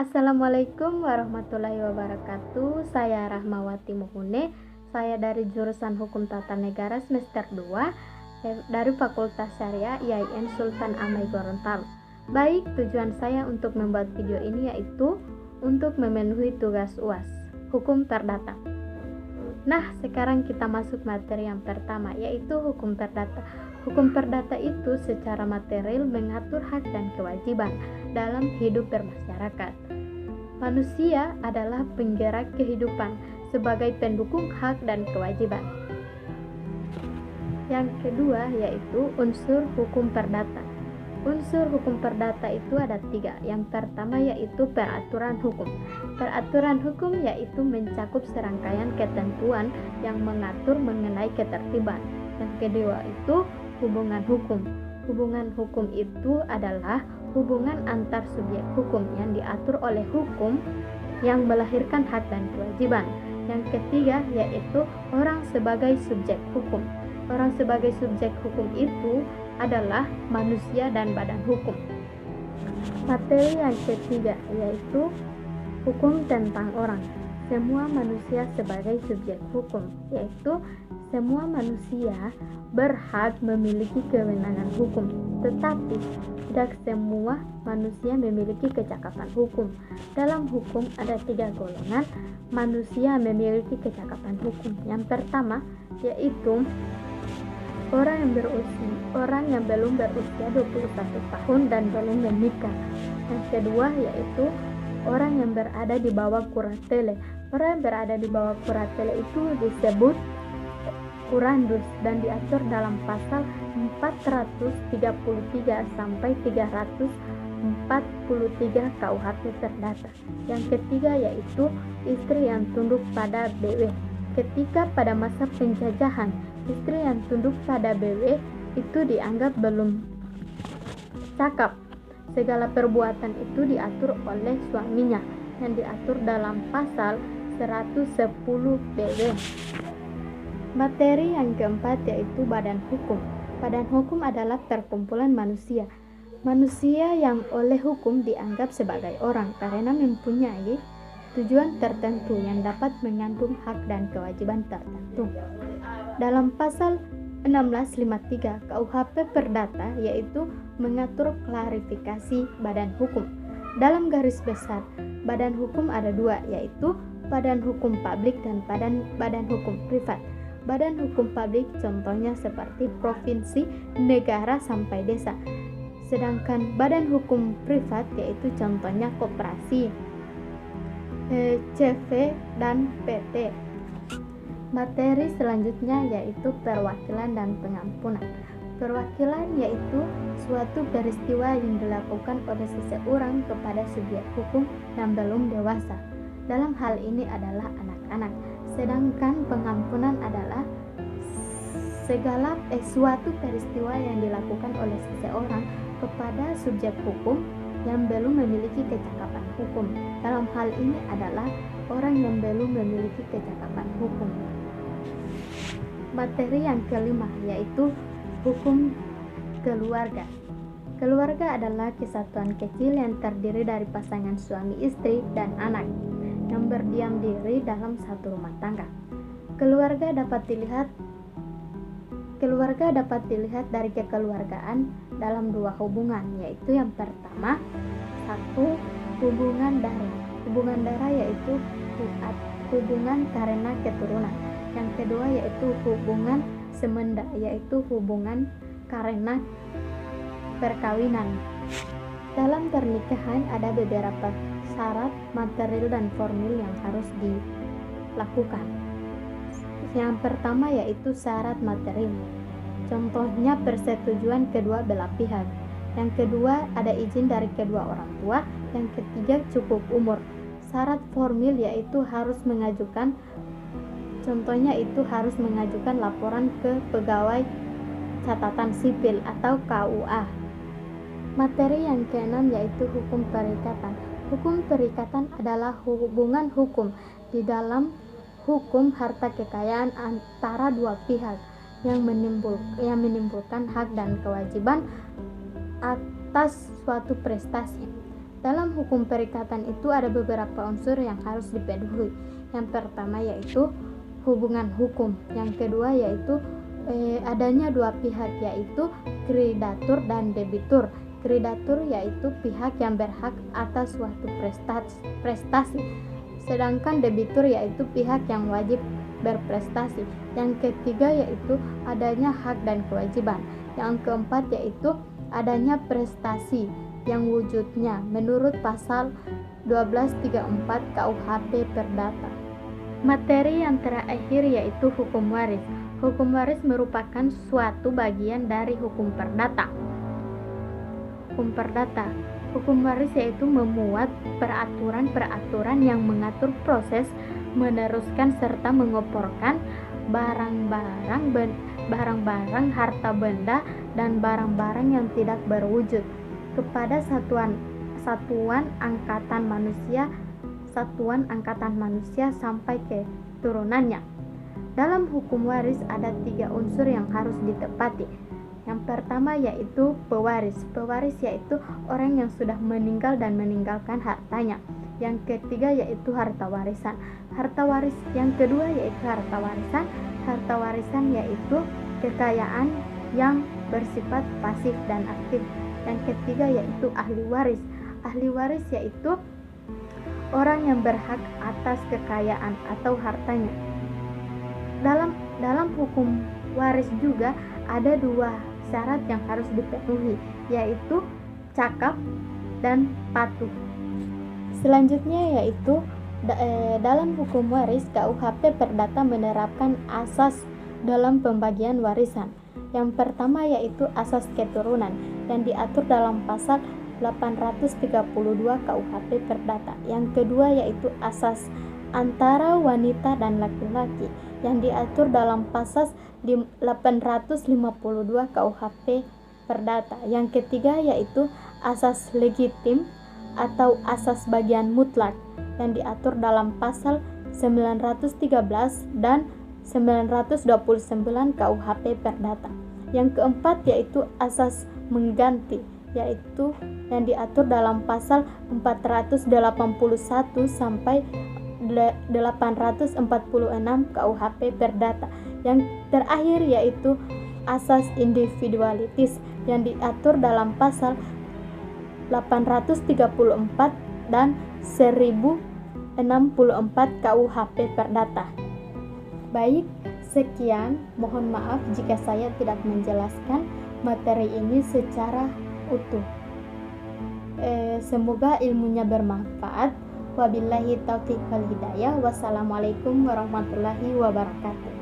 Assalamualaikum warahmatullahi wabarakatuh. Saya Rahmawati Muhune. Saya dari jurusan Hukum Tata Negara semester 2 dari Fakultas Syariah IAIN Sultan Amai Gorontalo. Baik, tujuan saya untuk membuat video ini yaitu untuk memenuhi tugas UAS, Hukum Perdata. Nah, sekarang kita masuk materi yang pertama, yaitu Hukum Perdata. Hukum perdata itu secara material mengatur hak dan kewajiban dalam hidup bermasyarakat. Manusia adalah penggerak kehidupan sebagai pendukung hak dan kewajiban. Yang kedua yaitu unsur hukum perdata. Unsur hukum perdata itu ada 3. Yang pertama yaitu peraturan hukum. Peraturan hukum yaitu mencakup serangkaian ketentuan yang mengatur mengenai ketertiban. Yang kedua itu hubungan hukum. Hubungan hukum itu adalah hubungan antar subjek hukum yang diatur oleh hukum yang melahirkan hak dan kewajiban. Yang ketiga yaitu orang sebagai subjek hukum. Orang sebagai subjek hukum itu adalah manusia dan badan hukum. Materi yang ketiga yaitu hukum tentang orang. Semua manusia sebagai subjek hukum, yaitu semua manusia berhak memiliki kewenangan hukum, tetapi tidak semua manusia memiliki kecakapan hukum. Dalam hukum ada 3 golongan manusia memiliki kecakapan hukum. Yang pertama yaitu orang yang belum berusia 21 tahun dan belum menikah. Yang kedua yaitu orang yang berada di bawah kuratele. Orang yang berada di bawah kuratele itu disebut kurandus dan diatur dalam pasal 433 sampai 343 KUHP Perdata. Yang ketiga yaitu istri yang tunduk pada BW. Ketika pada masa penjajahan, istri yang tunduk pada BW itu dianggap belum cakap. Segala perbuatan itu diatur oleh suaminya yang diatur dalam pasal 110 BW. Materi yang keempat yaitu badan hukum. Badan hukum adalah perkumpulan manusia. Manusia yang oleh hukum dianggap sebagai orang karena mempunyai tujuan tertentu yang dapat mengandung hak dan kewajiban tertentu. Dalam pasal 1653 KUHP Perdata yaitu mengatur klarifikasi badan hukum. Dalam garis besar, badan hukum ada 2 yaitu badan hukum publik dan badan hukum privat. Badan hukum publik contohnya seperti provinsi, negara sampai desa. Sedangkan badan hukum privat yaitu contohnya koperasi, CV dan PT. Materi selanjutnya yaitu perwakilan dan pengampunan. Perwakilan yaitu suatu peristiwa yang dilakukan oleh seseorang kepada subjek hukum yang belum dewasa. Dalam hal ini adalah anak-anak. Sedangkan pengampunan adalah segala suatu peristiwa yang dilakukan oleh seseorang kepada subjek hukum yang belum memiliki kecakapan hukum. Dalam hal ini adalah orang yang belum memiliki kecakapan hukum. Materi yang kelima yaitu hukum keluarga. Keluarga adalah kesatuan kecil yang terdiri dari pasangan suami istri dan anak yang berdiam diri dalam satu rumah tangga. Keluarga dapat dilihat dari kekeluargaan dalam 2 hubungan, yaitu yang pertama 1 hubungan darah. Hubungan darah yaitu hubungan karena keturunan. Yang kedua yaitu hubungan semenda, yaitu hubungan karena perkawinan. Dalam pernikahan ada beberapa syarat material dan formil yang harus dilakukan. Yang pertama yaitu syarat material. Contohnya persetujuan kedua belah pihak. Yang kedua ada izin dari kedua orang tua. Yang ketiga cukup umur. Syarat formil yaitu harus mengajukan, contohnya itu harus mengajukan laporan ke pegawai catatan sipil atau KUA. Materi yang keenam yaitu hukum perikatan. Hukum perikatan adalah hubungan hukum di dalam hukum harta kekayaan antara 2 pihak yang menimbulkan hak dan kewajiban atas suatu prestasi. Dalam hukum perikatan itu ada beberapa unsur yang harus dipenuhi. Yang pertama yaitu hubungan hukum. Yang kedua yaitu adanya dua pihak, yaitu kreditur dan debitur. Kreditur yaitu pihak yang berhak atas suatu prestasi, sedangkan debitur yaitu pihak yang wajib berprestasi. Yang ketiga yaitu adanya hak dan kewajiban. Yang keempat yaitu adanya prestasi yang wujudnya menurut pasal 1234 KUHP Perdata. Materi yang terakhir yaitu hukum waris. Hukum waris merupakan suatu bagian dari hukum perdata. Hukum perdata. Hukum waris yaitu memuat peraturan-peraturan yang mengatur proses meneruskan serta mengoporkan barang-barang, harta benda, dan barang-barang yang tidak berwujud kepada satuan angkatan manusia sampai ke turunannya. Dalam hukum waris ada 3 unsur yang harus ditepati. Yang pertama yaitu pewaris. Pewaris yaitu orang yang sudah meninggal dan meninggalkan hartanya. Yang ketiga yaitu harta warisan. Yang kedua yaitu harta warisan. Harta warisan yaitu kekayaan yang bersifat pasif dan aktif. Yang ketiga yaitu ahli waris. Ahli waris yaitu orang yang berhak atas kekayaan atau hartanya. Dalam hukum waris juga ada 2 syarat yang harus dipenuhi, yaitu cakap dan patuh. Selanjutnya yaitu dalam hukum waris KUHP Perdata menerapkan asas dalam pembagian warisan. Yang pertama yaitu asas keturunan yang diatur dalam pasal 832 KUHP Perdata. Yang kedua yaitu asas antara wanita dan laki-laki yang diatur dalam pasal 852 KUHP Perdata. Yang ketiga yaitu asas legitim atau asas bagian mutlak yang diatur dalam pasal 913 dan 929 KUHP Perdata. Yang keempat yaitu asas mengganti, yaitu yang diatur dalam pasal 481 sampai 846 KUHP Perdata. Yang terakhir yaitu asas individualitas yang diatur dalam pasal 834 dan 1064 KUHP Perdata. Baik, sekian. Mohon maaf jika saya tidak menjelaskan materi ini secara utuh. Semoga ilmunya bermanfaat. Wabillahi taufiq wal hidayah. Wassalamualaikum warahmatullahi wabarakatuh.